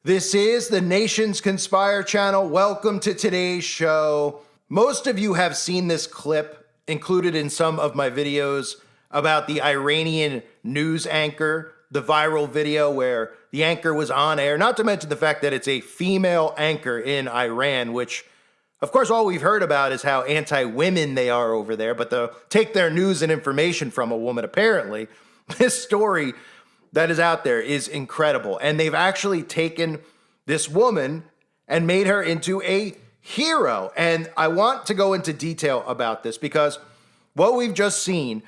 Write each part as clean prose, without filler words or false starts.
This is the Nations Conspire channel. Welcome to today's show. Most of you have seen this clip included in some of my videos about the Iranian news anchor, the viral video where the anchor was on air, not to mention the fact that it's a female anchor in Iran, which, of course, all we've heard about is how anti-women they are over there, but they'll take their news and information from a woman, apparently. This story that is out there is incredible. And they've actually taken this woman and made her into a hero. And I want to go into detail about this because what we've just seen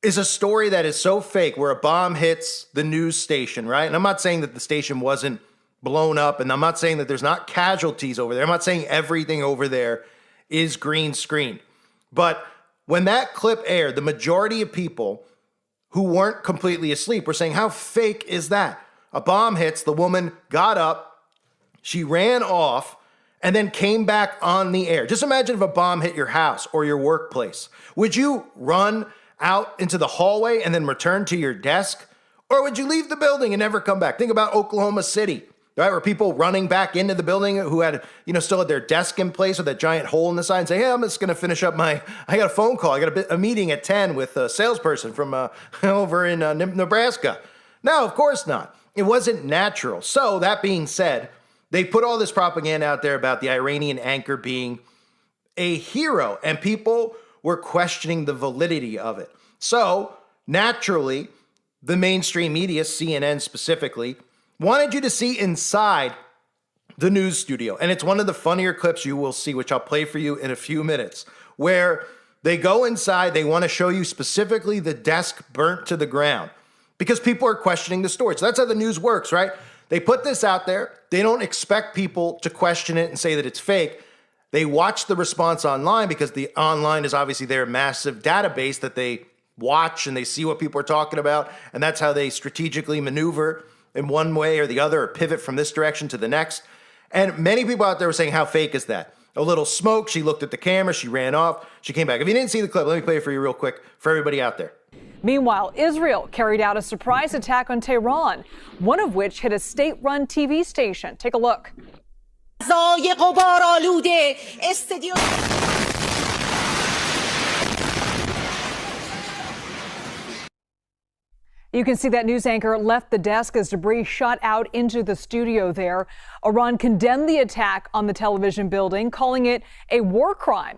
is a story that is so fake where a bomb hits the news station, right? And I'm not saying that the station wasn't blown up, and I'm not saying that there's not casualties over there. I'm not saying everything over there is green screen. But when that clip aired, the majority of people who weren't completely asleep were saying, how fake is that? A bomb hits, the woman got up, she ran off, and then came back on the air. Just imagine if a bomb hit your house or your workplace. Would you run out into the hallway and then return to your desk? Or would you leave the building and never come back? Think about Oklahoma City, right? Where people running back into the building who had, still had their desk in place with that giant hole in the side and say, hey, I'm just going to finish up I got a phone call. I got a meeting at 10 with a salesperson from over in Nebraska. No, of course not. It wasn't natural. So that being said, they put all this propaganda out there about the Iranian anchor being a hero, and people were questioning the validity of it. So naturally, the mainstream media, CNN specifically, wanted you to see inside the news studio. And it's one of the funnier clips you will see, which I'll play for you in a few minutes, where they go inside, they want to show you specifically the desk burnt to the ground because people are questioning the story. So that's how the news works, right? They put this out there. They don't expect people to question it and say that it's fake. They watch the response online because the online is obviously their massive database that they watch and they see what people are talking about. And that's how they strategically maneuver in one way or the other, or pivot from this direction to the next. And many people out there were saying, how fake is that? A little smoke, she looked at the camera, she ran off, she came back. If you didn't see the clip, let me play it for you real quick for everybody out there. Meanwhile, Israel carried out a surprise attack on Tehran, one of which hit a state-run TV station. Take a look. You can see that news anchor left the desk as debris shot out into the studio there. Iran condemned the attack on the television building, calling it a war crime.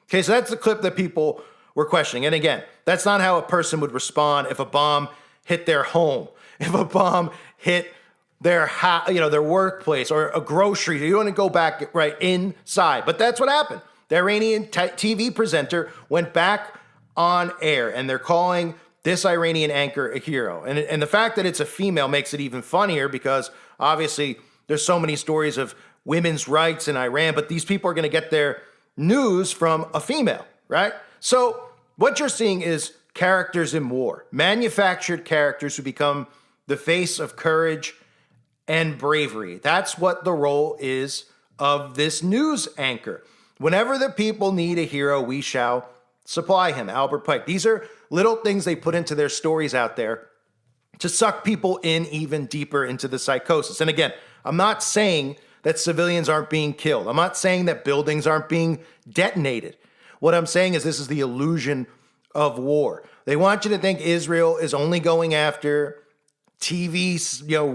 Okay, so that's the clip that people were questioning. And again, that's not how a person would respond if a bomb hit their home, if a bomb hit their their workplace or a grocery. You want to go back right inside. But that's what happened. The Iranian TV presenter went back on air, and they're calling this Iranian anchor a hero. And the fact that it's a female makes it even funnier because obviously there's so many stories of women's rights in Iran, but these people are going to get their news from a female, right? So what you're seeing is characters in war, manufactured characters who become the face of courage and bravery. That's what the role is of this news anchor. Whenever the people need a hero, we shall supply him. Albert Pike. These are little things they put into their stories out there to suck people in even deeper into the psychosis. And again, I'm not saying that civilians aren't being killed. I'm not saying that buildings aren't being detonated. What I'm saying is this is the illusion of war. They want you to think Israel is only going after TV,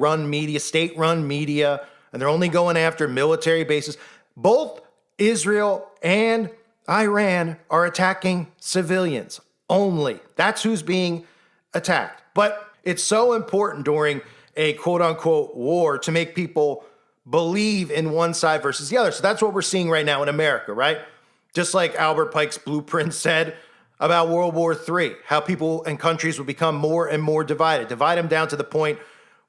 run media, state-run media, and they're only going after military bases. Both Israel and Iran are attacking civilians only. That's who's being attacked. But it's so important during a quote-unquote war to make people believe in one side versus the other. So that's what we're seeing right now in America, right? Just like Albert Pike's blueprint said about World War III, how people and countries will become more and more divided. Divide them down to the point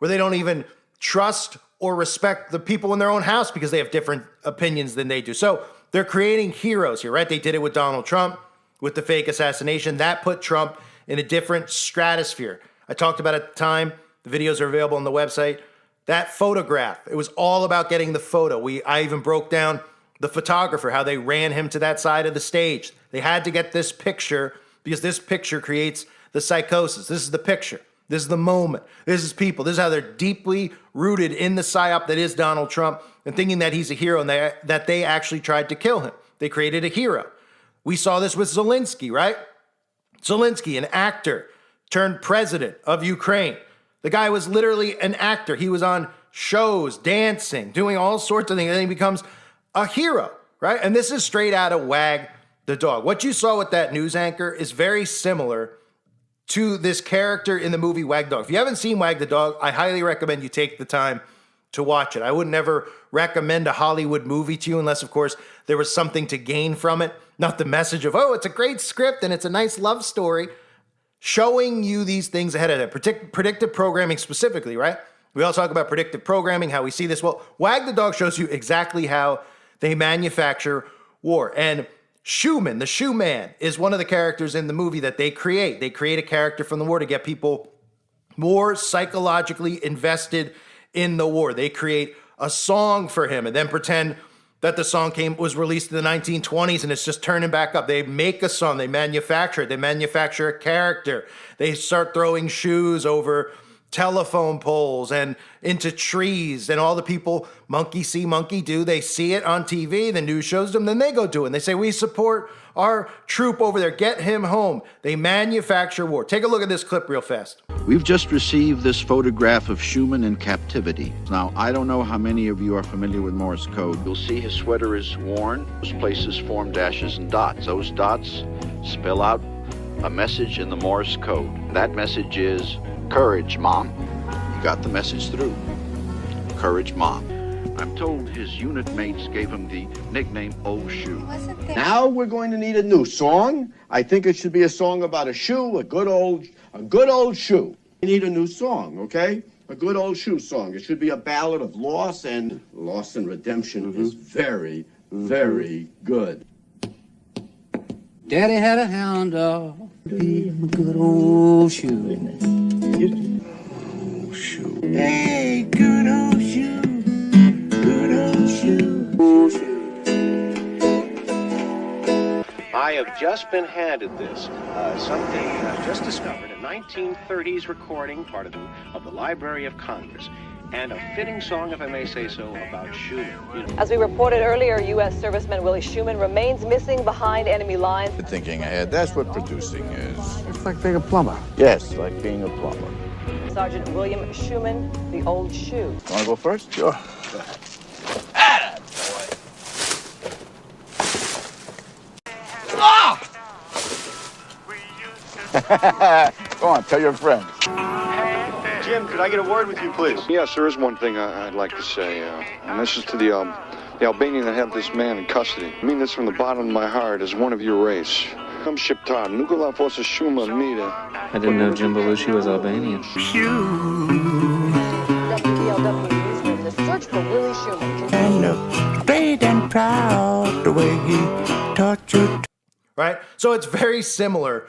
where they don't even trust or respect the people in their own house because they have different opinions than they do. So they're creating heroes here, right? They did it with Donald Trump, with the fake assassination. That put Trump in a different stratosphere. I talked about it at the time. The videos are available on the website. That photograph, it was all about getting the photo. I even broke down the photographer, how they ran him to that side of the stage. They had to get this picture because this picture creates the psychosis. This is the picture. This is the moment. This is people. This is how they're deeply rooted in the psyop that is Donald Trump and thinking that he's a hero and that they actually tried to kill him. They created a hero. We saw this with Zelensky, right? Zelensky, an actor turned president of Ukraine. The guy was literally an actor. He was on shows, dancing, doing all sorts of things, and then he becomes a hero, right? And this is straight out of Wag the Dog. What you saw with that news anchor is very similar to this character in the movie Wag the Dog. If you haven't seen Wag the Dog, I highly recommend you take the time to watch it. I would never recommend a Hollywood movie to you unless, of course, there was something to gain from it. Not the message of, oh, it's a great script and it's a nice love story. Showing you these things ahead of time. Predictive programming specifically, right? We all talk about predictive programming, how we see this. Well, Wag the Dog shows you exactly how they manufacture war. And Schumann, the Shoe Man, is one of the characters in the movie that they create. They create a character from the war to get people more psychologically invested in the war. They create a song for him and then pretend that the song was released in the 1920s and it's just turning back up. They make a song, they manufacture it, they manufacture a character. They start throwing shoes over telephone poles and into trees, and all the people, monkey see, monkey do. They see it on TV, the news shows them, then they go do it. And they say, we support our troop over there, get him home. They manufacture war. Take a look at this clip real fast. We've just received this photograph of Schumann in captivity. Now, I don't know how many of you are familiar with Morse code. You'll see his sweater is worn. Those places form dashes and dots. Those dots spell out a message in the Morse code. That message is, courage, Mom. You got the message through. Courage, Mom. I'm told his unit mates gave him the nickname Old Shoe. Now we're going to need a new song. I think it should be a song about a shoe, a good old shoe. We need a new song, okay? A good old shoe song. It should be a ballad of loss and redemption is very, very good. Daddy had a hound dog, be a good old shoe. Old shoe. Hey, good old shoe, good old shoe. Old shoe. I have just been handed this, something just discovered, a 1930s recording, part of the Library of Congress, and a fitting song, if I may say so, about Schumann. As we reported earlier, U.S. serviceman Willie Schumann remains missing behind enemy lines. Thinking ahead, that's what producing is. It's like being a plumber. Yes, like being a plumber. Sergeant William Schumann, the Old Shoe. Want to go first? Sure. Go on, tell your friends. Jim, could I get a word with you, please? Yes, there is one thing I'd like to say, and this is to the Albanian that have this man in custody. I mean this from the bottom of my heart as one of your race. I'm Shqiptar. Nuk la fosse shumë mire. I didn't know Jim Belushi was Albanian. WBLW Newsroom, the search for Willie Schumann continues. Great and proud the way he taught you. Right? So it's very similar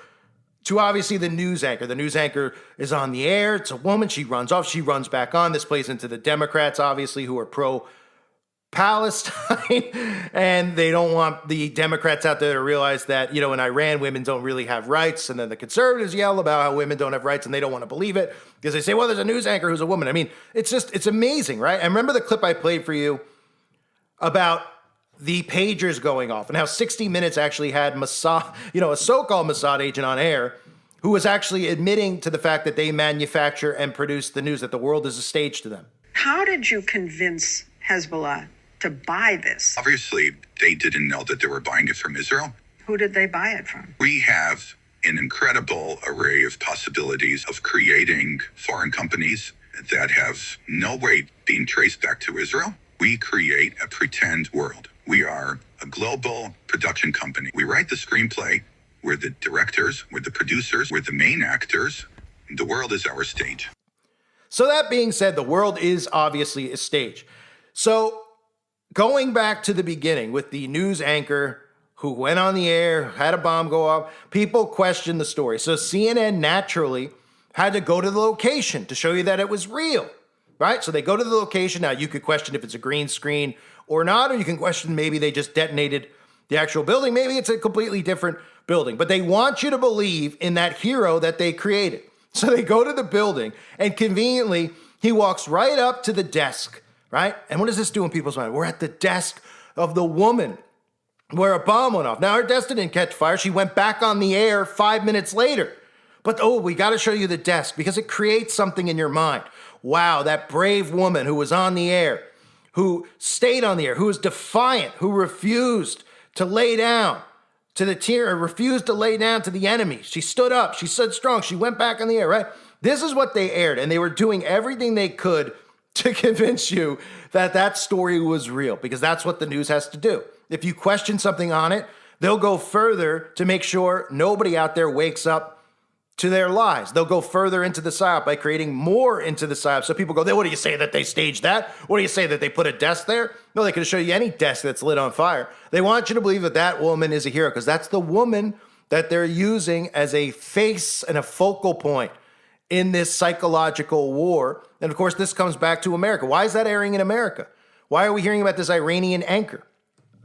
to obviously the news anchor. The news anchor is on the air. It's a woman. She runs off. She runs back on. This plays into the Democrats, obviously, who are pro-Palestine. And they don't want the Democrats out there to realize that, in Iran, women don't really have rights. And then the conservatives yell about how women don't have rights and they don't want to believe it because they say, well, there's a news anchor who's a woman. I mean, it's amazing, right? And remember the clip I played for you about the pagers going off and how 60 Minutes actually had Mossad, a so-called Mossad agent on air who was actually admitting to the fact that they manufacture and produce the news, that the world is a stage to them. How did you convince Hezbollah to buy this? Obviously, they didn't know that they were buying it from Israel. Who did they buy it from? We have an incredible array of possibilities of creating foreign companies that have no way being traced back to Israel. We create a pretend world. We are a global production company. We write the screenplay. We're the directors. We're the producers. We're the main actors. The world is our stage. So that being said, the world is obviously a stage. So going back to the beginning with the news anchor who went on the air, had a bomb go off, people questioned the story. So CNN naturally had to go to the location to show you that it was real, right? So they go to the location. Now you could question if it's a green screen or not, or you can question maybe they just detonated the actual building. Maybe it's a completely different building, but they want you to believe in that hero that they created. So they go to the building, and conveniently, he walks right up to the desk, right? And what does this do in people's mind? We're at the desk of the woman where a bomb went off. Now, her desk didn't catch fire. She went back on the air 5 minutes later. But, we got to show you the desk because it creates something in your mind. Wow, that brave woman who was on the air, who stayed on the air, who was defiant, who refused to lay down to the tyranny, refused to lay down to the enemy. She stood up. She stood strong. She went back on the air, right? This is what they aired, and they were doing everything they could to convince you that that story was real, because that's what the news has to do. If you question something on it, they'll go further to make sure nobody out there wakes up to their lies. They'll go further into the psyop by creating more into the psyop. So people go, what do you say that they staged that? What do you say that they put a desk there? No, they could show you any desk that's lit on fire. They want you to believe that that woman is a hero because that's the woman that they're using as a face and a focal point in this psychological war. And of course, this comes back to America. Why is that airing in America? Why are we hearing about this Iranian anchor?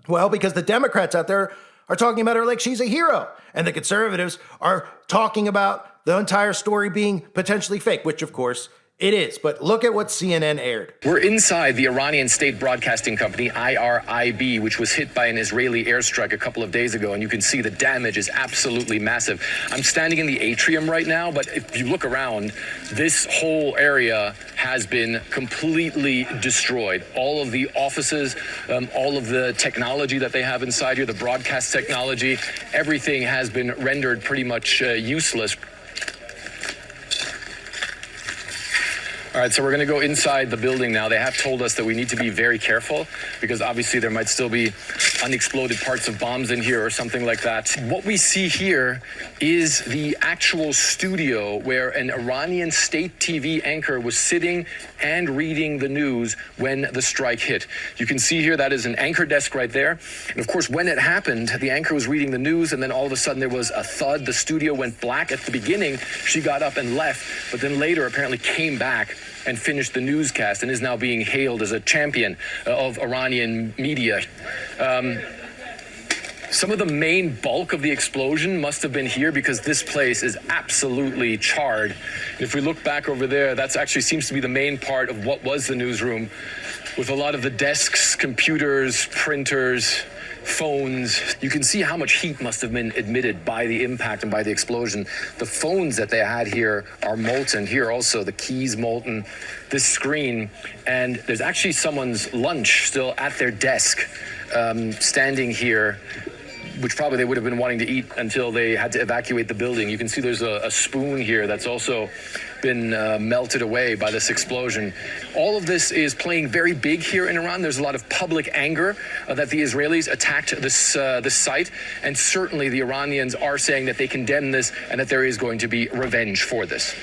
Well, because the Democrats out there are talking about her like she's a hero. And the conservatives are talking about the entire story being potentially fake, which of course it is. But look at what CNN aired. We're inside the Iranian state broadcasting company, IRIB, which was hit by an Israeli airstrike a couple of days ago. And you can see the damage is absolutely massive. I'm standing in the atrium right now, but if you look around, this whole area has been completely destroyed. All of the offices, all of the technology that they have inside here, the broadcast technology, everything has been rendered pretty much useless. All right, so we're going to go inside the building now. They have told us that we need to be very careful because obviously there might still be unexploded parts of bombs in here or something like that. What we see here is the actual studio where an Iranian state TV anchor was sitting and reading the news when the strike hit. You can see here that is an anchor desk right there. And of course, when it happened, the anchor was reading the news and then all of a sudden there was a thud. The studio went black. At the beginning, she got up and left, but then later apparently came back and finished the newscast and is now being hailed as a champion of Iranian media. Some of the main bulk of the explosion must have been here because this place is absolutely charred. And if we look back over there, that actually seems to be the main part of what was the newsroom, with a lot of the desks, computers, printers, phones. You can see how much heat must have been emitted by the impact and by the explosion. The phones that they had here are molten. Here also, the keys molten, this screen, and there's actually someone's lunch still at their desk, standing here, which probably they would have been wanting to eat until they had to evacuate the building. You can see there's a spoon here that's also been melted away by this explosion. All of this is playing very big here in Iran. There's a lot of public anger that the Israelis attacked this site, and certainly the Iranians are saying that they condemn this and that there is going to be revenge for this.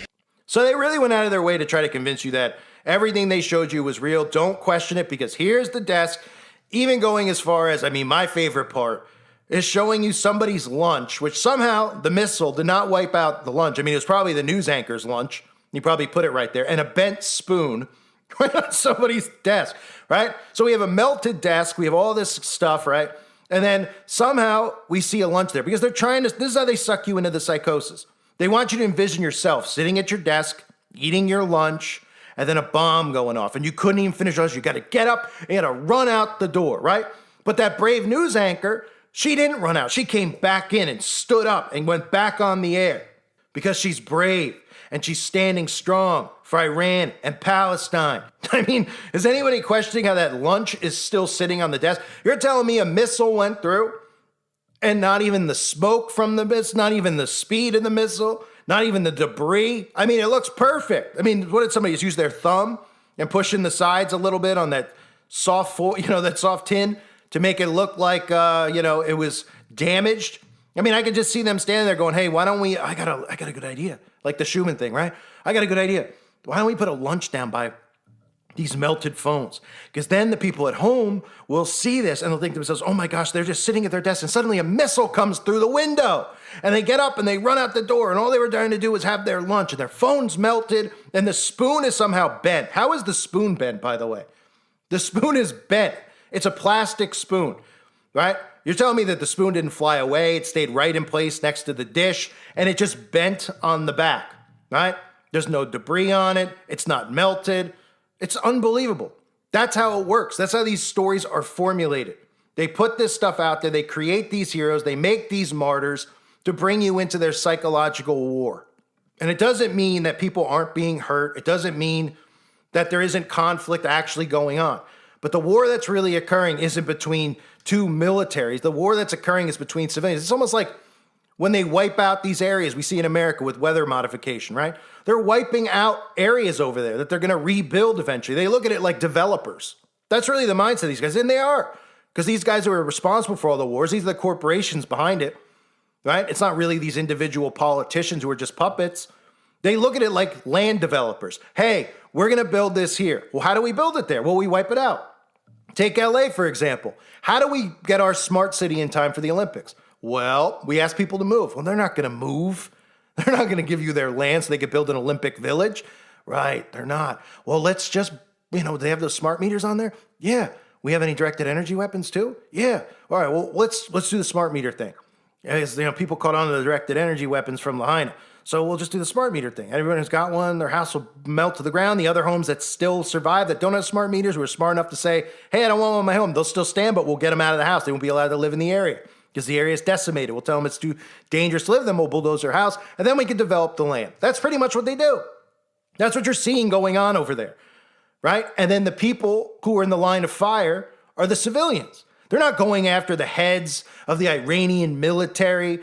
So they really went out of their way to try to convince you that everything they showed you was real. Don't question it, because here's the desk, even going as far as, my favorite part is showing you somebody's lunch, which somehow the missile did not wipe out the lunch. It was probably the news anchor's lunch. You probably put it right there. And a bent spoon right on somebody's desk, right? So we have a melted desk. We have all this stuff, right? And then somehow we see a lunch there because they're trying to, this is how they suck you into the psychosis. They want you to envision yourself sitting at your desk, eating your lunch, and then a bomb going off. And you couldn't even finish yours. You got to get up and you got to run out the door, right? But that brave news anchor, she didn't run out. She came back in and stood up and went back on the air because she's brave and she's standing strong for Iran and Palestine. Is anybody questioning how that lunch is still sitting on the desk? You're telling me a missile went through and not even the smoke from the missile, not even the speed of the missile, not even the debris? It looks perfect. What did somebody just use their thumb and push in the sides a little bit on that soft, that soft tin to make it look like, it was damaged? I could just see them standing there going, hey, why don't we, I got a good idea. Like the Schumann thing, right? I got a good idea. Why don't we put a lunch down by these melted phones? Because then the people at home will see this and they'll think to themselves, oh my gosh, they're just sitting at their desk and suddenly a missile comes through the window. And they get up and they run out the door and all they were trying to do was have their lunch and their phone's melted and the spoon is somehow bent. How is the spoon bent, by the way? The spoon is bent. It's a plastic spoon, right? You're telling me that the spoon didn't fly away. It stayed right in place next to the dish and it just bent on the back. right? There's no debris on it. It's not melted. It's unbelievable. That's how it works. That's how these stories are formulated. They put this stuff out there. They create these heroes. They make these martyrs to bring you into their psychological war. And it doesn't mean that people aren't being hurt. It doesn't mean that there isn't conflict actually going on. But the war that's really occurring isn't between two militaries. The war that's occurring is between civilians. It's almost like when they wipe out these areas we see in America with weather modification, right? They're wiping out areas over there that they're going to rebuild eventually. They look at it like developers. That's really the mindset of these guys, and they are. Because these guys who are responsible for all the wars, these are the corporations behind it, right? It's not really these individual politicians who are just puppets. They look at it like land developers. Hey, we're going to build this here. Well, how do we build it there? Well, we wipe it out. Take LA, for example. How do we get our smart city in time for the Olympics? Well, we ask people to move. Well, they're not going to move. They're not going to give you their land so they could build an Olympic village. Right, they're not. Well, let's just, they have those smart meters on there? Yeah. We have any directed energy weapons too? Yeah. All right, well, let's do the smart meter thing. As, people caught on to the directed energy weapons from Lahaina. So we'll just do the smart meter thing. Everyone who's got one, their house will melt to the ground. The other homes that still survive, that don't have smart meters, who are smart enough to say, hey, I don't want one in my home, they'll still stand, but we'll get them out of the house. They won't be allowed to live in the area because the area is decimated. We'll tell them it's too dangerous to live. Then we'll bulldoze their house, and then we can develop the land. That's pretty much what they do. That's what you're seeing going on over there, right? And then the people who are in the line of fire are the civilians. They're not going after the heads of the Iranian military,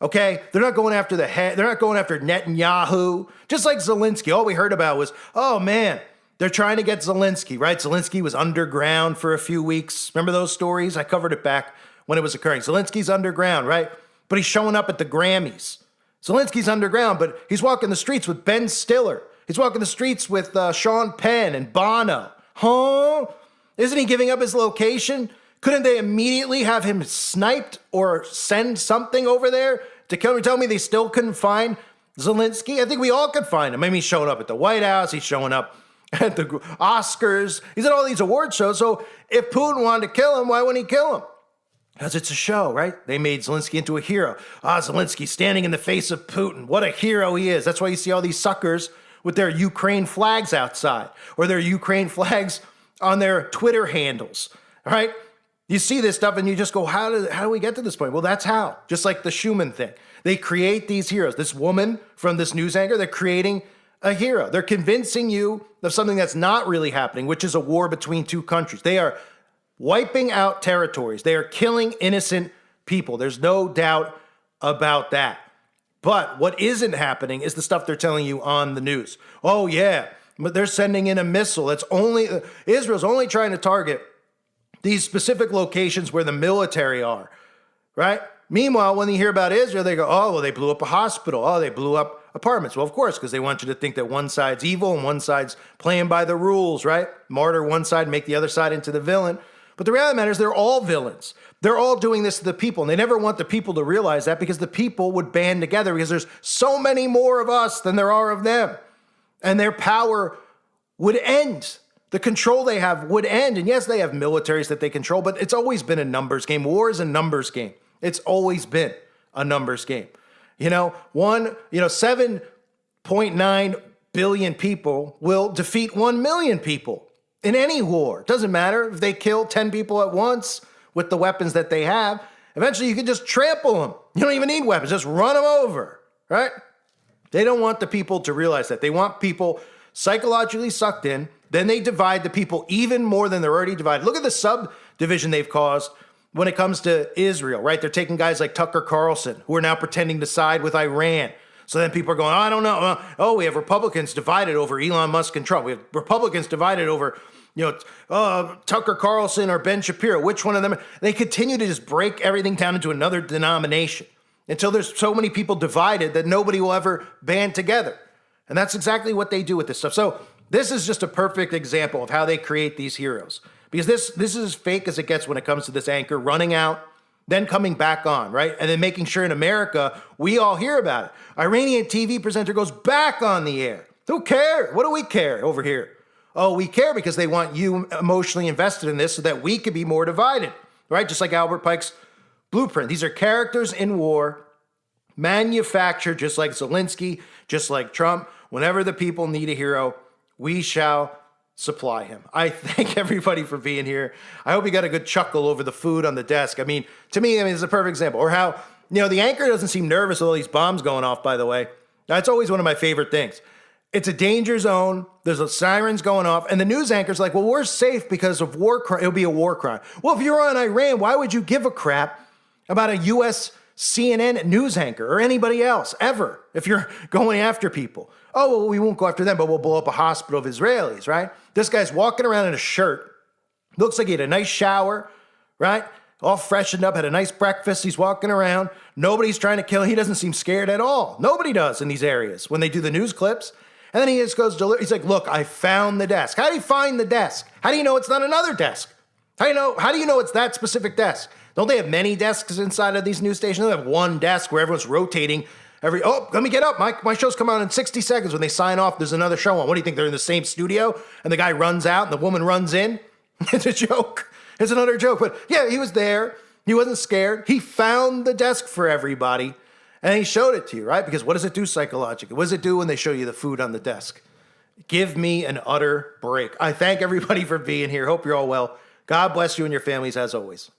okay? They're not going after they're not going after Netanyahu. Just like Zelensky, all we heard about was, oh man, they're trying to get Zelensky, right? Zelensky was underground for a few weeks. Remember those stories? I covered it back when it was occurring. Zelensky's underground, right? But he's showing up at the Grammys. Zelensky's underground, but he's walking the streets with Ben Stiller. He's walking the streets with Sean Penn and Bono. Huh? Isn't he giving up his location? Couldn't they immediately have him sniped or send something over there to kill him? Tell me they still couldn't find Zelensky? I think we all could find him. I mean, he's showing up at the White House. He's showing up at the Oscars. He's at all these award shows. So if Putin wanted to kill him, why wouldn't he kill him? Because it's a show, right? They made Zelensky into a hero. Zelensky standing in the face of Putin. What a hero he is. That's why you see all these suckers with their Ukraine flags outside or their Ukraine flags on their Twitter handles, right? You see this stuff and you just go, how do we get to this point? Well, that's how. Just like the Schumann thing. They create these heroes. This woman from this news anchor, they're creating a hero. They're convincing you of something that's not really happening, which is a war between two countries. They are wiping out territories. They are killing innocent people. There's no doubt about that. But what isn't happening is the stuff they're telling you on the news. Oh, yeah, but they're sending in a missile. That's only, Israel's only trying to target these specific locations where the military are, right? Meanwhile, when you hear about Israel, they go, oh, well, they blew up a hospital. Oh, they blew up apartments. Well, of course, because they want you to think that one side's evil and one side's playing by the rules, right? Martyr one side, make the other side into the villain. But the reality of the matter is they're all villains. They're all doing this to the people. And they never want the people to realize that because the people would band together because there's so many more of us than there are of them. And their power would end. The control they have would end. And yes, they have militaries that they control, but it's always been a numbers game. War is a numbers game. It's always been a numbers game. 7.9 billion people will defeat 1 million people in any war. It doesn't matter if they kill 10 people at once with the weapons that they have. Eventually, you can just trample them. You don't even need weapons. Just run them over, right? They don't want the people to realize that. They want people psychologically sucked in. Then they divide the people even more than they're already divided. Look at the subdivision they've caused when it comes to Israel, right? They're taking guys like Tucker Carlson, who are now pretending to side with Iran. So then people are going, I don't know. Oh, we have Republicans divided over Elon Musk and Trump. We have Republicans divided over, Tucker Carlson or Ben Shapiro. Which one of them? They continue to just break everything down into another denomination until there's so many people divided that nobody will ever band together. And that's exactly what they do with this stuff. So this is just a perfect example of how they create these heroes. Because this is as fake as it gets when it comes to this anchor running out, then coming back on, right? And then making sure in America, we all hear about it. Iranian TV presenter goes back on the air. Who cares? What do we care over here? Oh, we care because they want you emotionally invested in this so that we could be more divided, right? Just like Albert Pike's blueprint. These are characters in war, manufactured just like Zelensky, just like Trump. Whenever the people need a hero, we shall supply him. I thank everybody for being here. I hope you got a good chuckle over the food on the desk. I mean, to me, it's a perfect example. Or how, the anchor doesn't seem nervous with all these bombs going off, by the way. That's always one of my favorite things. It's a danger zone. There's a sirens going off. And the news anchor's like, well, we're safe because of war crime. It'll be a war crime. Well, if you're on Iran, why would you give a crap about a U.S. CNN news anchor or anybody else ever if you're going after people? Oh, well, we won't go after them, but we'll blow up a hospital of Israelis, right? This guy's walking around in a shirt. Looks like he had a nice shower, right? All freshened up, had a nice breakfast. He's walking around. Nobody's trying to kill him. He doesn't seem scared at all. Nobody does in these areas when they do the news clips. And then he just goes, he's like, look, I found the desk. How do you find the desk? How do you know it's not another desk? How do you know it's that specific desk? Don't they have many desks inside of these news stations? They have one desk where everyone's rotating let me get up. My show's come out in 60 seconds. When they sign off, there's another show on. What do you think? They're in the same studio and the guy runs out and the woman runs in? It's a joke. It's another joke. But yeah, he was there. He wasn't scared. He found the desk for everybody and he showed it to you, right? Because what does it do psychologically? What does it do when they show you the food on the desk? Give me an utter break. I thank everybody for being here. Hope you're all well. God bless you and your families as always.